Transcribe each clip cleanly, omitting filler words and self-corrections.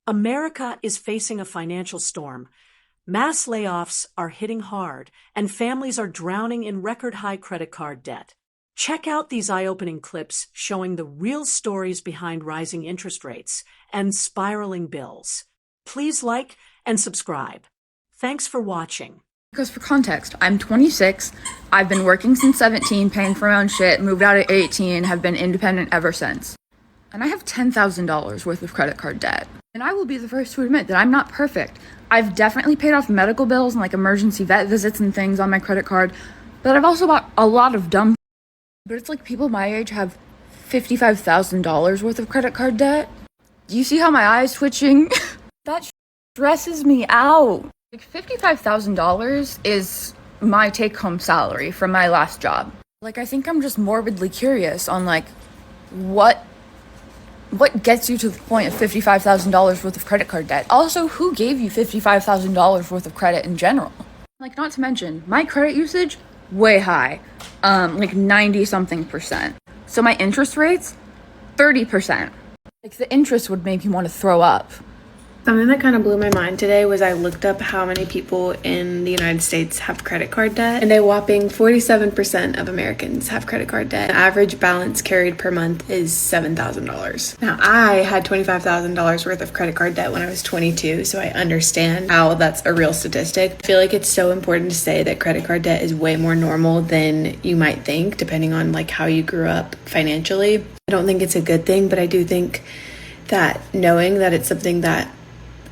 America is facing a financial storm. Mass layoffs are hitting hard, and families are drowning in record-high credit card debt. Check out these eye-opening clips showing the real stories behind rising interest rates and spiraling bills. Please like and subscribe. Thanks for watching. Because for context, I'm 26, I've been working since 17, paying for my own shit, moved out at 18, have been independent ever since. And I have $10,000 worth of credit card debt. And I will be the first to admit that I'm not perfect. I've definitely paid off medical bills and like emergency vet visits and things on my credit card, but I've also bought a lot of dumb. But it's like people my age have $55,000 worth of credit card debt. Do you see how my eye's twitching? That stresses me out. Like $55,000 is my take-home salary from my last job. Like I think I'm just morbidly curious on like what gets you to the point of $55,000 worth of credit card debt? Also, who gave you $55,000 worth of credit in general? Like, not to mention, my credit usage, way high. Like 90-something%. So my interest rates, 30%. Like, the interest would make me want to throw up. Something that kind of blew my mind today was I looked up how many people in the United States have credit card debt, and a whopping 47% of Americans have credit card debt. The average balance carried per month is $7,000. Now, I had $25,000 worth of credit card debt when I was 22, so I understand how that's a real statistic. I feel like it's so important to say that credit card debt is way more normal than you might think, depending on like how you grew up financially. I don't think it's a good thing, but I do think that knowing that it's something that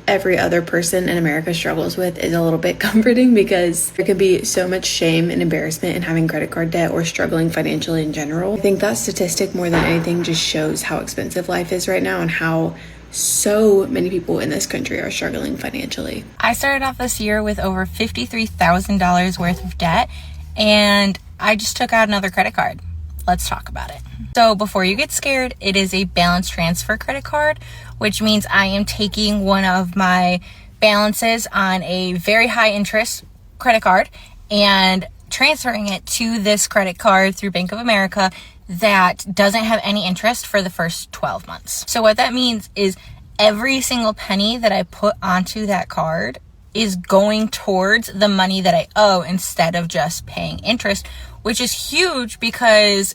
every other person in America struggles with is a little bit comforting, because there can be so much shame and embarrassment in having credit card debt or struggling financially in general. I think that statistic more than anything just shows how expensive life is right now and how so many people in this country are struggling financially. I started off this year with over $53,000 worth of debt, and I just took out another credit card. Let's talk about it. So before you get scared, it is a balance transfer credit card, which means I am taking one of my balances on a very high interest credit card and transferring it to this credit card through Bank of America that doesn't have any interest for the first 12 months. So what that means is every single penny that I put onto that card is going towards the money that I owe instead of just paying interest, which is huge because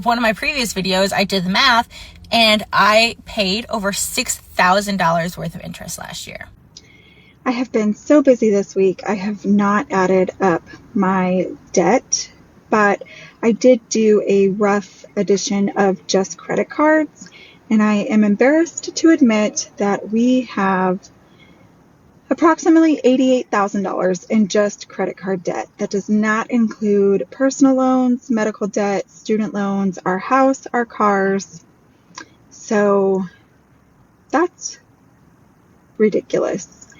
one of my previous videos, I did the math and I paid over $6,000 worth of interest last year. I have been so busy this week. I have not added up my debt, but I did do a rough addition of just credit cards, and I am embarrassed to admit that we have approximately $88,000 in just credit card debt. That does not include personal loans, medical debt, student loans, our house, our cars. So that's ridiculous.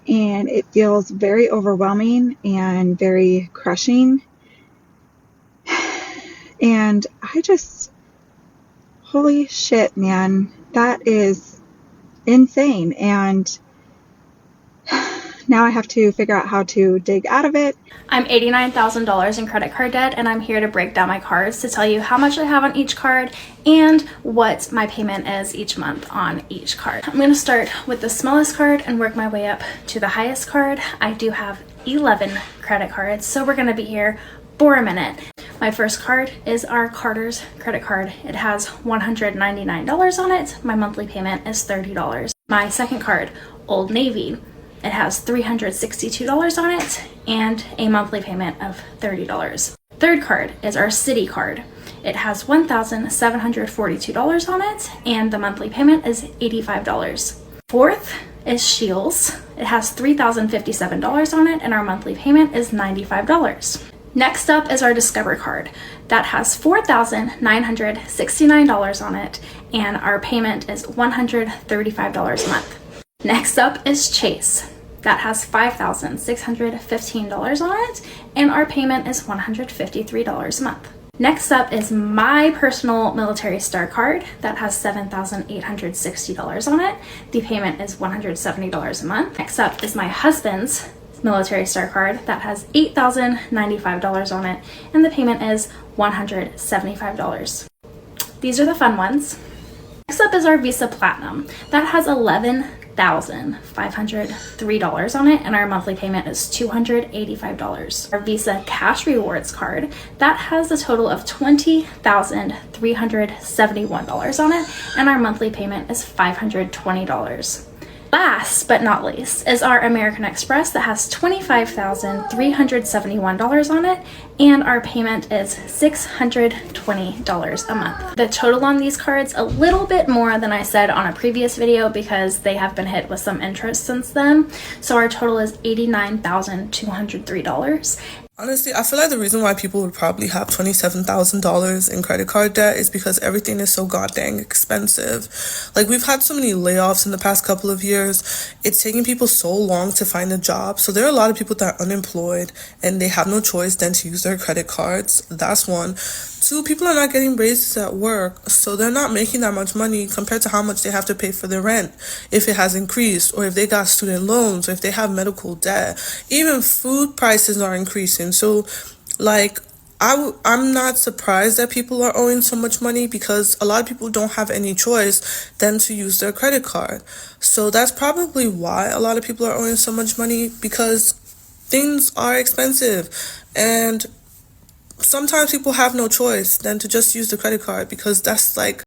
And it feels very overwhelming and very crushing. And holy shit, man, that is insane. And now I have to figure out how to dig out of it. I'm $89,000 in credit card debt, and I'm here to break down my cards to tell you how much I have on each card and what my payment is each month on each card. I'm going to start with the smallest card and work my way up to the highest card. I do have 11 credit cards, so we're going to be here for a minute. My first card is our Carter's credit card. It has $199 on it. My monthly payment is $30. My second card, Old Navy. It has $362 on it and a monthly payment of $30. Third card is our Citi card. It has $1,742 on it and the monthly payment is $85. Fourth is Shields. It has $3,057 on it and our monthly payment is $95. Next up is our Discover card. That has $4,969 on it and our payment is $135 a month. Next up is Chase. That has $5,615 on it, and our payment is $153 a month. Next up is my personal Military Star card. That has $7,860 on it. The payment is $170 a month. Next up is my husband's Military Star card. That has $8,095 on it, and the payment is $175. These are the fun ones. Next up is our Visa Platinum. That has $11,000 $1,503 on it, and our monthly payment is $285. Our Visa Cash Rewards card, that has a total of $20,371 on it, and our monthly payment is $520. Last but not least is our American Express that has $25,371 on it, and our payment is $620 a month. The total on these cards a little bit more than I said on a previous video because they have been hit with some interest since then. So our total is $89,203. Honestly, I feel like the reason why people would probably have $27,000 in credit card debt is because everything is so goddamn expensive. Like, we've had so many layoffs in the past couple of years. It's taking people so long to find a job. So there are a lot of people that are unemployed and they have no choice than to use their credit cards. That's one. Two, people are not getting raises at work, so they're not making that much money compared to how much they have to pay for their rent if it has increased, or if they got student loans, or if they have medical debt. Even food prices are increasing. So, like, I'm not surprised that people are owing so much money because a lot of people don't have any choice than to use their credit card. So that's probably why a lot of people are owing so much money, because things are expensive. And sometimes people have no choice than to just use the credit card because that's like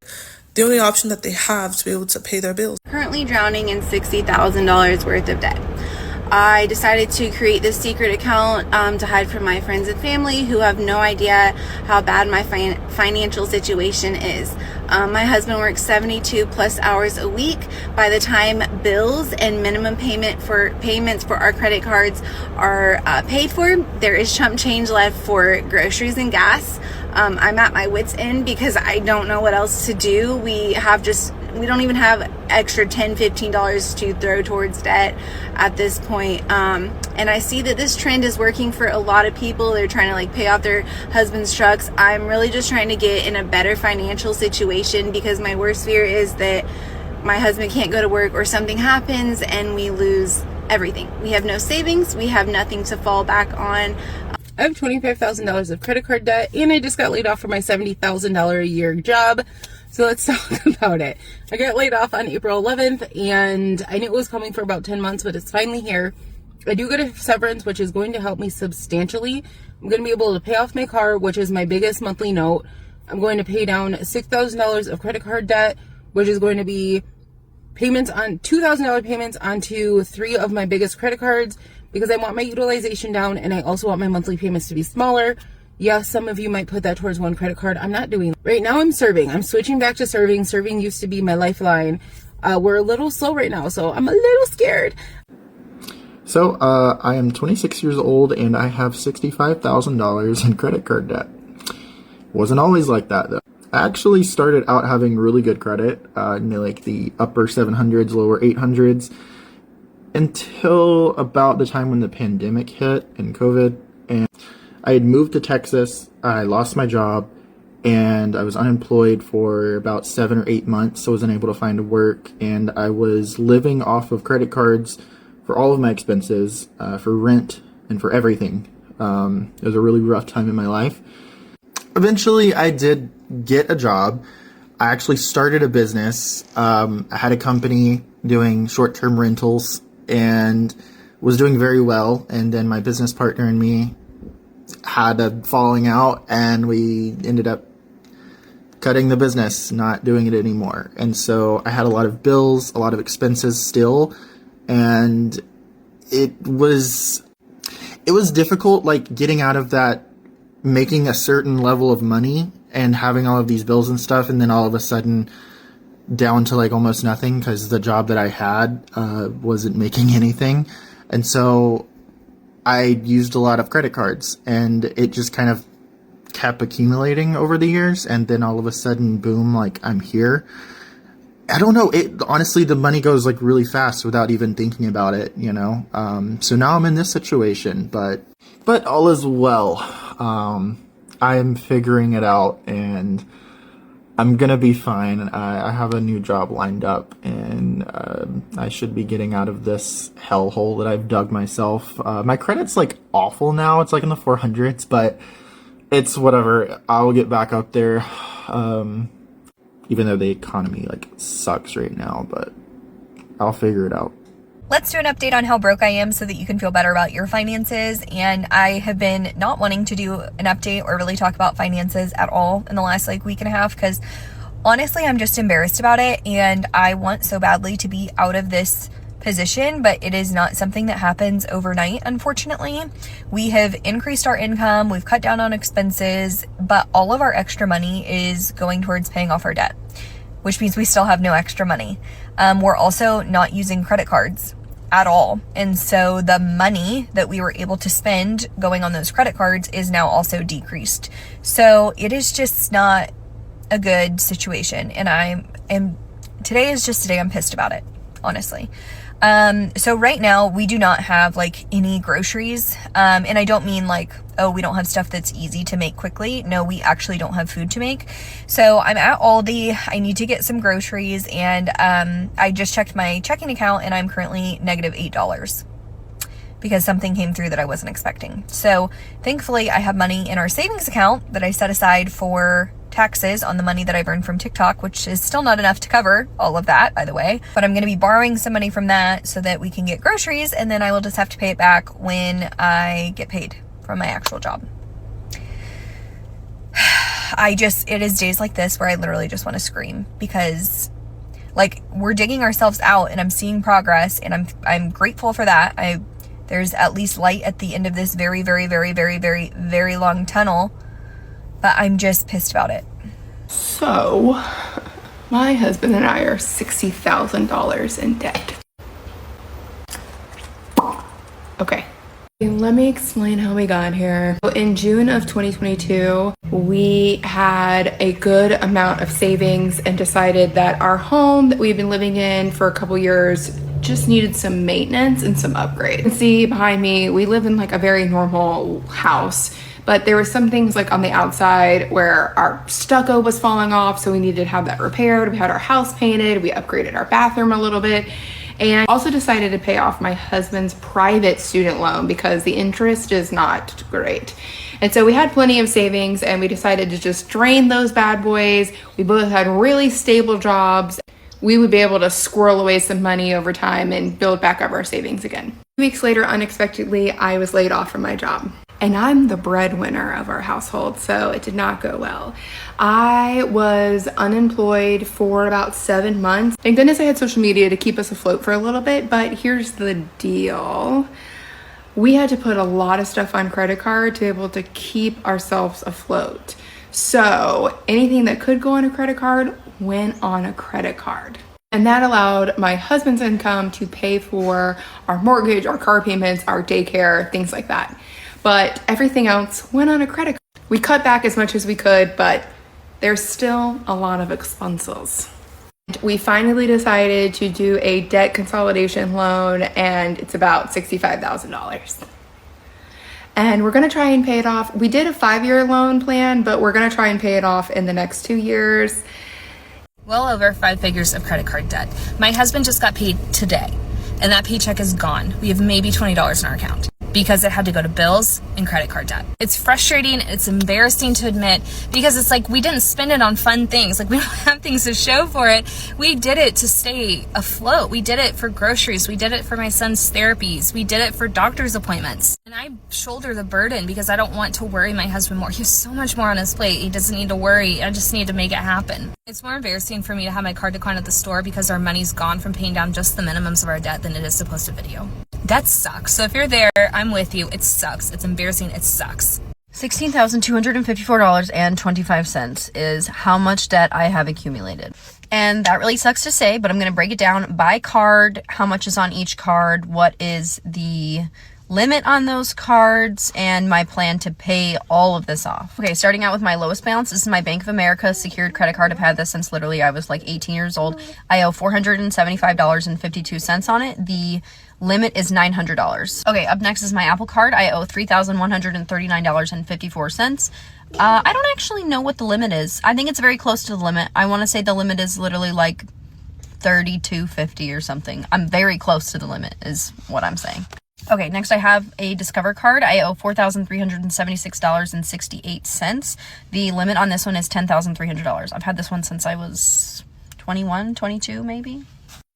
the only option that they have to be able to pay their bills. Currently drowning in $60,000 worth of debt. I decided to create this secret account to hide from my friends and family who have no idea how bad my financial situation is. My husband works 72 plus hours a week. By the time bills and minimum payments for our credit cards are paid for, there is chump change left for groceries and gas. I'm at my wit's end because I don't know what else to do. We don't even have extra $10, $15 to throw towards debt at this point. And I see that this trend is working for a lot of people. They're trying to like pay off their husband's trucks. I'm really just trying to get in a better financial situation because my worst fear is that my husband can't go to work or something happens and we lose everything. We have no savings. We have nothing to fall back on. I have $25,000 of credit card debt, and I just got laid off from my $70,000 a year job. So let's talk about it. I got laid off on April 11th, and I knew it was coming for about 10 months, but it's finally here. I do get a severance, which is going to help me substantially. I'm going to be able to pay off my car, which is my biggest monthly note. I'm going to pay down $6,000 of credit card debt, which is going to be $2,000 payments onto 3 of my biggest credit cards, because I want my utilization down and I also want my monthly payments to be smaller. Yes, some of you might put that towards one credit card. I'm not doing that. Right now I'm serving. I'm switching back to serving. Serving used to be my lifeline. We're a little slow right now, so I'm a little scared. So, I am 26 years old and I have $65,000 in credit card debt. Wasn't always like that though. I actually started out having really good credit, like the upper 700s, lower 800s. Until about the time when the pandemic hit and COVID, and I had moved to Texas. I lost my job and I was unemployed for about 7 or 8 months, so I wasn't able to find work, and I was living off of credit cards for all of my expenses, for rent and for everything. It was a really rough time in my life. Eventually I did get a job. I actually started a business. I had a company doing short-term rentals and was doing very well, and then my business partner and me had a falling out and we ended up cutting the business, not doing it anymore. And so I had a lot of bills, a lot of expenses still, and it was difficult, like getting out of that, making a certain level of money and having all of these bills and stuff, and then all of a sudden down to like almost nothing because the job that I had wasn't making anything. And so I used a lot of credit cards, and it just kind of kept accumulating over the years, and then all of a sudden, boom, like I'm here. I don't know, honestly, the money goes like really fast without even thinking about it, you know. So now I'm in this situation, but all is well. I am figuring it out, and I'm gonna be fine. I have a new job lined up, and I should be getting out of this hellhole that I've dug myself. My credit's like awful now. It's like in the 400s, but it's whatever. I'll get back up there. Even though the economy like sucks right now, but I'll figure it out. Let's do an update on how broke I am so that you can feel better about your finances. And I have been not wanting to do an update or really talk about finances at all in the last week and a half because honestly, I'm just embarrassed about it and I want so badly to be out of this position, but it is not something that happens overnight, unfortunately. We have increased our income, we've cut down on expenses, but all of our extra money is going towards paying off our debt, which means we still have no extra money. We're also not using credit cards at all. And so the money that we were able to spend going on those credit cards is now also decreased. So it is just not a good situation. And today is just a day I'm pissed about it, honestly. So right now we do not have any groceries. And I don't mean we don't have stuff that's easy to make quickly. No, we actually don't have food to make. So I'm at Aldi. I need to get some groceries and, I just checked my checking account and I'm currently negative $8 because something came through that I wasn't expecting. So thankfully I have money in our savings account that I set aside for taxes on the money that I've earned from TikTok, which is still not enough to cover all of that, by the way. But I'm going to be borrowing some money from that so that we can get groceries, and then I will just have to pay it back when I get paid from my actual job. It is days like this where I literally just want to scream because we're digging ourselves out and I'm seeing progress and I'm grateful for that. There's at least light at the end of this very, very, very, very, very, very long tunnel. But I'm just pissed about it. So, my husband and I are $60,000 in debt. Okay. Let me explain how we got here. In June of 2022, we had a good amount of savings and decided that our home that we've been living in for a couple years just needed some maintenance and some upgrades. You can see behind me, we live in a very normal house. But there were some things on the outside where our stucco was falling off, so we needed to have that repaired. We had our house painted, we upgraded our bathroom a little bit, and also decided to pay off my husband's private student loan because the interest is not great. And so we had plenty of savings and we decided to just drain those bad boys. We both had really stable jobs. We would be able to squirrel away some money over time and build back up our savings again. 2 weeks later, unexpectedly, I was laid off from my job. And I'm the breadwinner of our household, so it did not go well. I was unemployed for about 7 months. Thank goodness I had social media to keep us afloat for a little bit, but here's the deal. We had to put a lot of stuff on credit card to be able to keep ourselves afloat. So anything that could go on a credit card went on a credit card. And that allowed my husband's income to pay for our mortgage, our car payments, our daycare, things like that. But everything else went on a credit card. We cut back as much as we could, but there's still a lot of expenses. We finally decided to do a debt consolidation loan, and it's about $65,000. And we're gonna try and pay it off. We did a 5-year loan plan, but we're gonna try and pay it off in the next 2 years. Well over 5 figures of credit card debt. My husband just got paid today, and that paycheck is gone. We have maybe $20 in our account because it had to go to bills and credit card debt. It's frustrating, it's embarrassing to admit, because it's we didn't spend it on fun things. We don't have things to show for it. We did it to stay afloat. We did it for groceries. We did it for my son's therapies. We did it for doctor's appointments. And I shoulder the burden because I don't want to worry my husband more. He has so much more on his plate. He doesn't need to worry. I just need to make it happen. It's more embarrassing for me to have my card decline at the store because our money's gone from paying down just the minimums of our debt than it is to post a video. That sucks. So if you're there, I'm with you. It sucks. It's embarrassing. It sucks. $16,254.25 is how much debt I have accumulated. And that really sucks to say, but I'm going to break it down by card, how much is on each card, what is the limit on those cards, and my plan to pay all of this off. Okay, starting out with my lowest balance, this is my Bank of America secured credit card. I've had this since literally I was 18 years old. I owe $475.52 on it. The limit is $900. Okay, up next is my Apple Card. I owe $3,139.54. I don't actually know what the limit is. I think it's very close to the limit. I want to say the limit is literally $32.50 or something. I'm very close to the limit is what I'm saying. Okay, next I have a Discover card. I owe $4,376.68. The limit on this one is $10,300. I've had this one since I was 21, 22 maybe.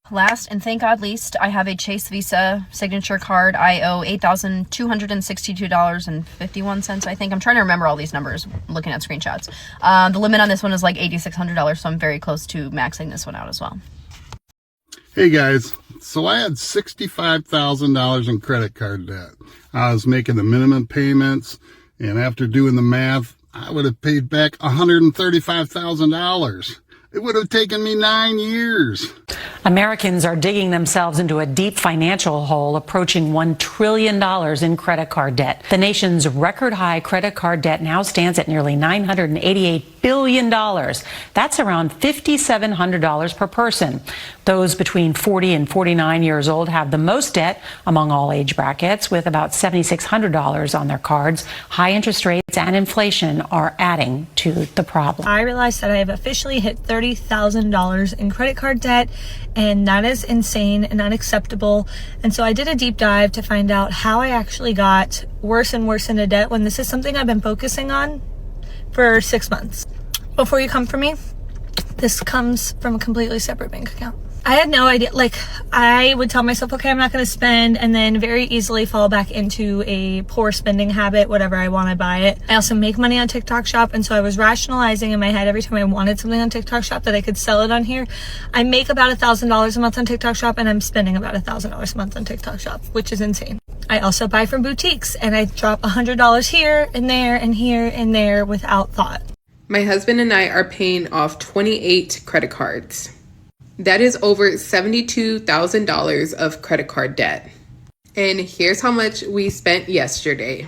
Last and thank God least, I have a Chase Visa signature card. I owe $8,262.51, I think. I'm trying to remember all these numbers looking at screenshots. The limit on this one is like $8,600, so I'm very close to maxing this one out as well. Hey guys, so I had $65,000 in credit card debt. I was making the minimum payments, and after doing the math, I would have paid back $135,000. It would have taken me 9 years. Americans are digging themselves into a deep financial hole, approaching $1 trillion in credit card debt. The nation's record high credit card debt now stands at nearly $988 billion. That's around $5,700 per person. Those between 40 and 49 years old have the most debt among all age brackets, with about $7,600 on their cards. High interest rates and inflation are adding to the problem. I realized that I have officially hit $30,000 in credit card debt, and that is insane and unacceptable. And so I did a deep dive to find out how I actually got worse and worse into debt when this is something I've been focusing on for 6 months. Before you come for me, this comes from a completely separate bank account. I had no idea. Like, I would tell myself, okay, I'm not going to spend, and then very easily fall back into a poor spending habit. Whatever I want, I buy it. I also make money on TikTok Shop, and so I was rationalizing in my head every time I wanted something on TikTok Shop that I could sell it on here. I make about $1,000 a month on TikTok Shop, and I'm spending about $1,000 a month on TikTok Shop, which is insane. I also buy from boutiques, and I drop $100 here and there and here and there without thought. My husband and I are paying off 28 credit cards. That is over $72,000 of credit card debt. And here's how much we spent yesterday.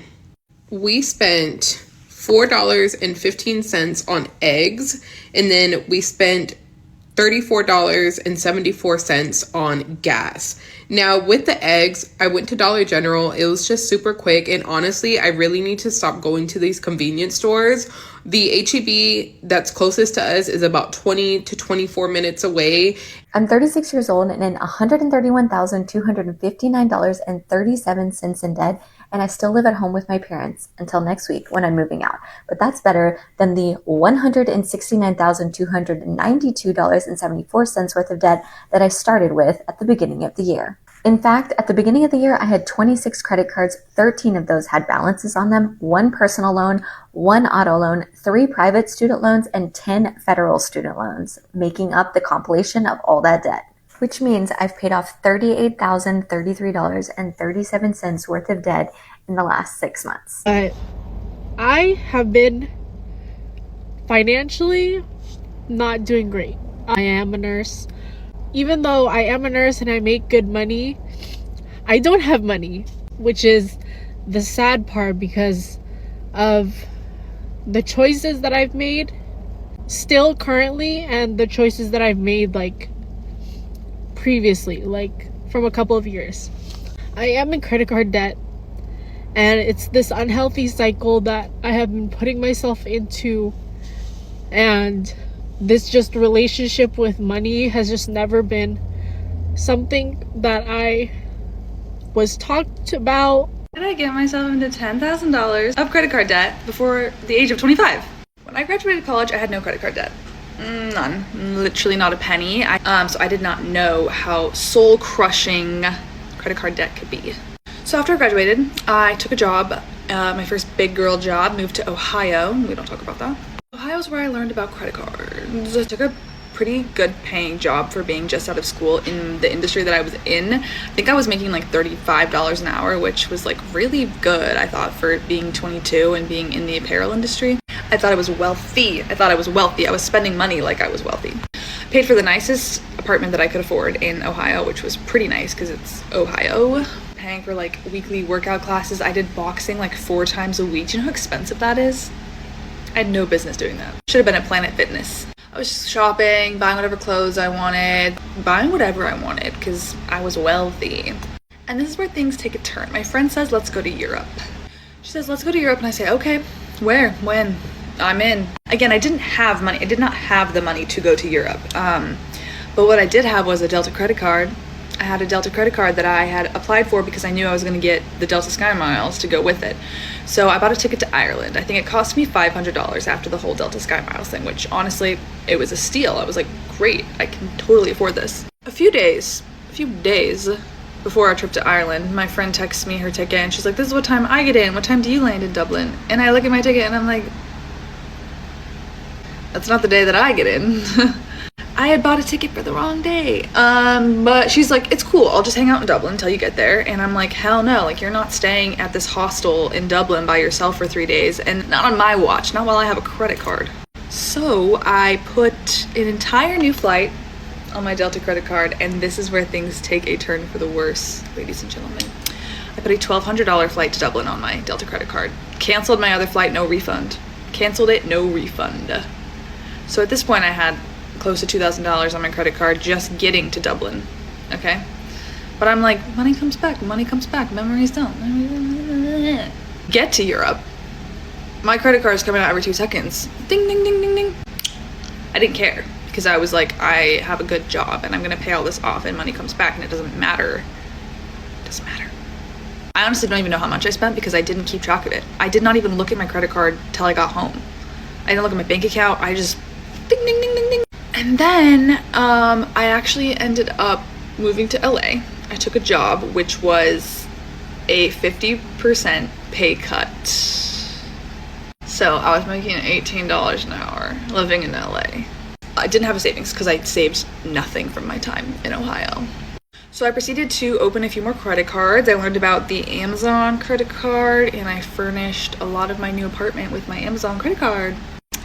We spent $4.15 on eggs, and then we spent $34.74 on gas. Now, with the eggs, I went to Dollar General. It was just super quick, and honestly, I really need to stop going to these convenience stores. The H-E-B that's closest to us is about 20 to 24 minutes away. I'm 36 years old and in $131,259.37 in debt, and I still live at home with my parents until next week when I'm moving out. But that's better than the $169,292.74 worth of debt that I started with at the beginning of the year. In fact, at the beginning of the year, I had 26 credit cards. 13 of those had balances on them, 1 personal loan, 1 auto loan, 3 private student loans, and 10 federal student loans, making up the compilation of all that debt, which means I've paid off $38,033.37 worth of debt in the last 6 months. I have been financially not doing great. I am a nurse. Even though I am a nurse and I make good money, I don't have money, which is the sad part because of the choices that I've made still currently and the choices that I've made like previously, like from a couple of years. I am in credit card debt, and it's this unhealthy cycle that I have been putting myself into, and this just relationship with money has just never been something that I was talked about. Did I get myself into $10,000 of credit card debt before the age of 25? When I graduated college, I had no credit card debt. None. Literally not a penny. So I did not know how soul-crushing credit card debt could be. So after I graduated, I took a job, my first big girl job, moved to Ohio. We don't talk about that. Ohio's where I learned about credit cards. I took a pretty good paying job for being just out of school in the industry that I was in. I think I was making like $35 an hour, which was like really good, I thought, for being 22 and being in the apparel industry. I thought I was wealthy. I was spending money like I was wealthy. Paid for the nicest apartment that I could afford in Ohio, which was pretty nice because it's Ohio. Paying for like weekly workout classes. I did boxing like 4 times a week. Do you know how expensive that is? I had no business doing that. Should have been at Planet Fitness. I was just shopping, buying whatever clothes I wanted, buying whatever I wanted because I was wealthy. And this is where things take a turn. My friend says, let's go to Europe. She says, let's go to Europe. And I say, okay, where, when? I'm in. Again, I didn't have money. I did not have the money to go to Europe. But what I did have was a Delta credit card I had a Delta credit card that I had applied for because I knew I was going to get the Delta Sky Miles to go with it. So I bought a ticket to Ireland. I think it cost me $500 after the whole Delta Sky Miles thing, which honestly, it was a steal. I was like, great, I can totally afford this. A few days before our trip to Ireland, my friend texts me her ticket and she's like, this is what time I get in. What time do you land in Dublin? And I look at my ticket and I'm like, that's not the day that I get in. I had bought a ticket for the wrong day. But she's like, it's cool, I'll just hang out in Dublin until you get there. And I'm like, hell no, like you're not staying at this hostel in Dublin by yourself for 3 days, and not on my watch, not while I have a credit card. So I put an entire new flight on my Delta credit card, and this is where things take a turn for the worse, ladies and gentlemen. I put a $1,200 flight to Dublin on my Delta credit card. Canceled my other flight, no refund. Canceled it, no refund. So at this point I had close to $2,000 on my credit card just getting to Dublin, okay? But I'm like, money comes back, memories don't. Get to Europe, my credit card is coming out every 2 seconds. Ding, ding, ding, ding, ding. I didn't care because I was like, I have a good job and I'm gonna pay all this off and money comes back and it doesn't matter. It doesn't matter. I honestly don't even know how much I spent because I didn't keep track of it. I did not even look at my credit card till I got home. I didn't look at my bank account. I just ding, ding, ding, ding, ding. And then I actually ended up moving to LA. I took a job which was a 50% pay cut. So I was making $18 an hour living in LA. I didn't have a savings because I saved nothing from my time in Ohio. So I proceeded to open a few more credit cards. I learned about the Amazon credit card and I furnished a lot of my new apartment with my Amazon credit card.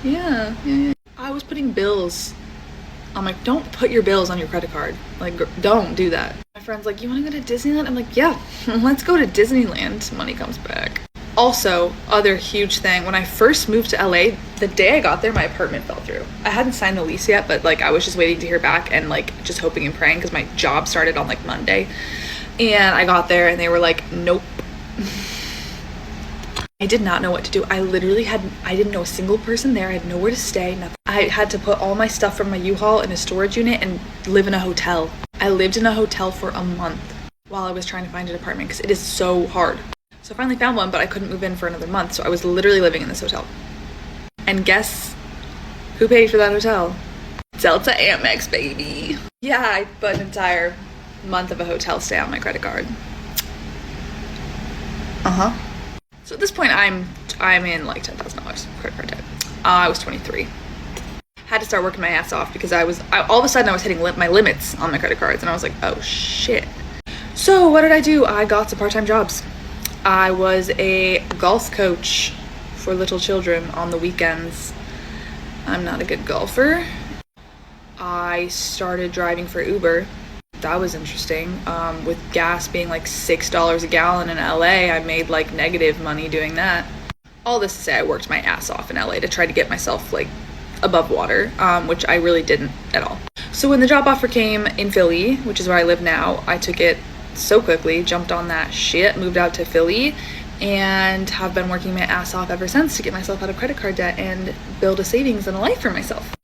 Yeah. I was putting bills. I'm like, don't put your bills on your credit card. Like, don't do that. My friend's like, you want to go to Disneyland? I'm like, yeah, let's go to Disneyland. Money comes back. Also, other huge thing, when I first moved to LA, the day I got there, my apartment fell through. I hadn't signed the lease yet, but like I was just waiting to hear back and like just hoping and praying because my job started on like Monday. And I got there and they were like, nope. I did not know what to do. I didn't know a single person there. I had nowhere to stay, nothing. I had to put all my stuff from my U-Haul in a storage unit and live in a hotel. I lived in a hotel for a month while I was trying to find an apartment because it is so hard. So I finally found one, but I couldn't move in for another month. So I was literally living in this hotel. And guess who paid for that hotel? Delta Amex, baby. Yeah, I put an entire month of a hotel stay on my credit card. So at this point, I'm in like $10,000 credit card debt. I was 23. Had to start working my ass off because all of a sudden I was hitting my limits on my credit cards, and I was like, oh shit. So what did I do? I got some part-time jobs. I was a golf coach for little children on the weekends. I'm not a good golfer. I started driving for Uber. That was interesting. With gas being like $6 a gallon in LA, I made like negative money doing that. All this to say, I worked my ass off in LA to try to get myself like above water, which I really didn't at all. So when the job offer came in Philly, which is where I live now, I took it so quickly, jumped on that shit, moved out to Philly, and have been working my ass off ever since to get myself out of credit card debt and build a savings and a life for myself.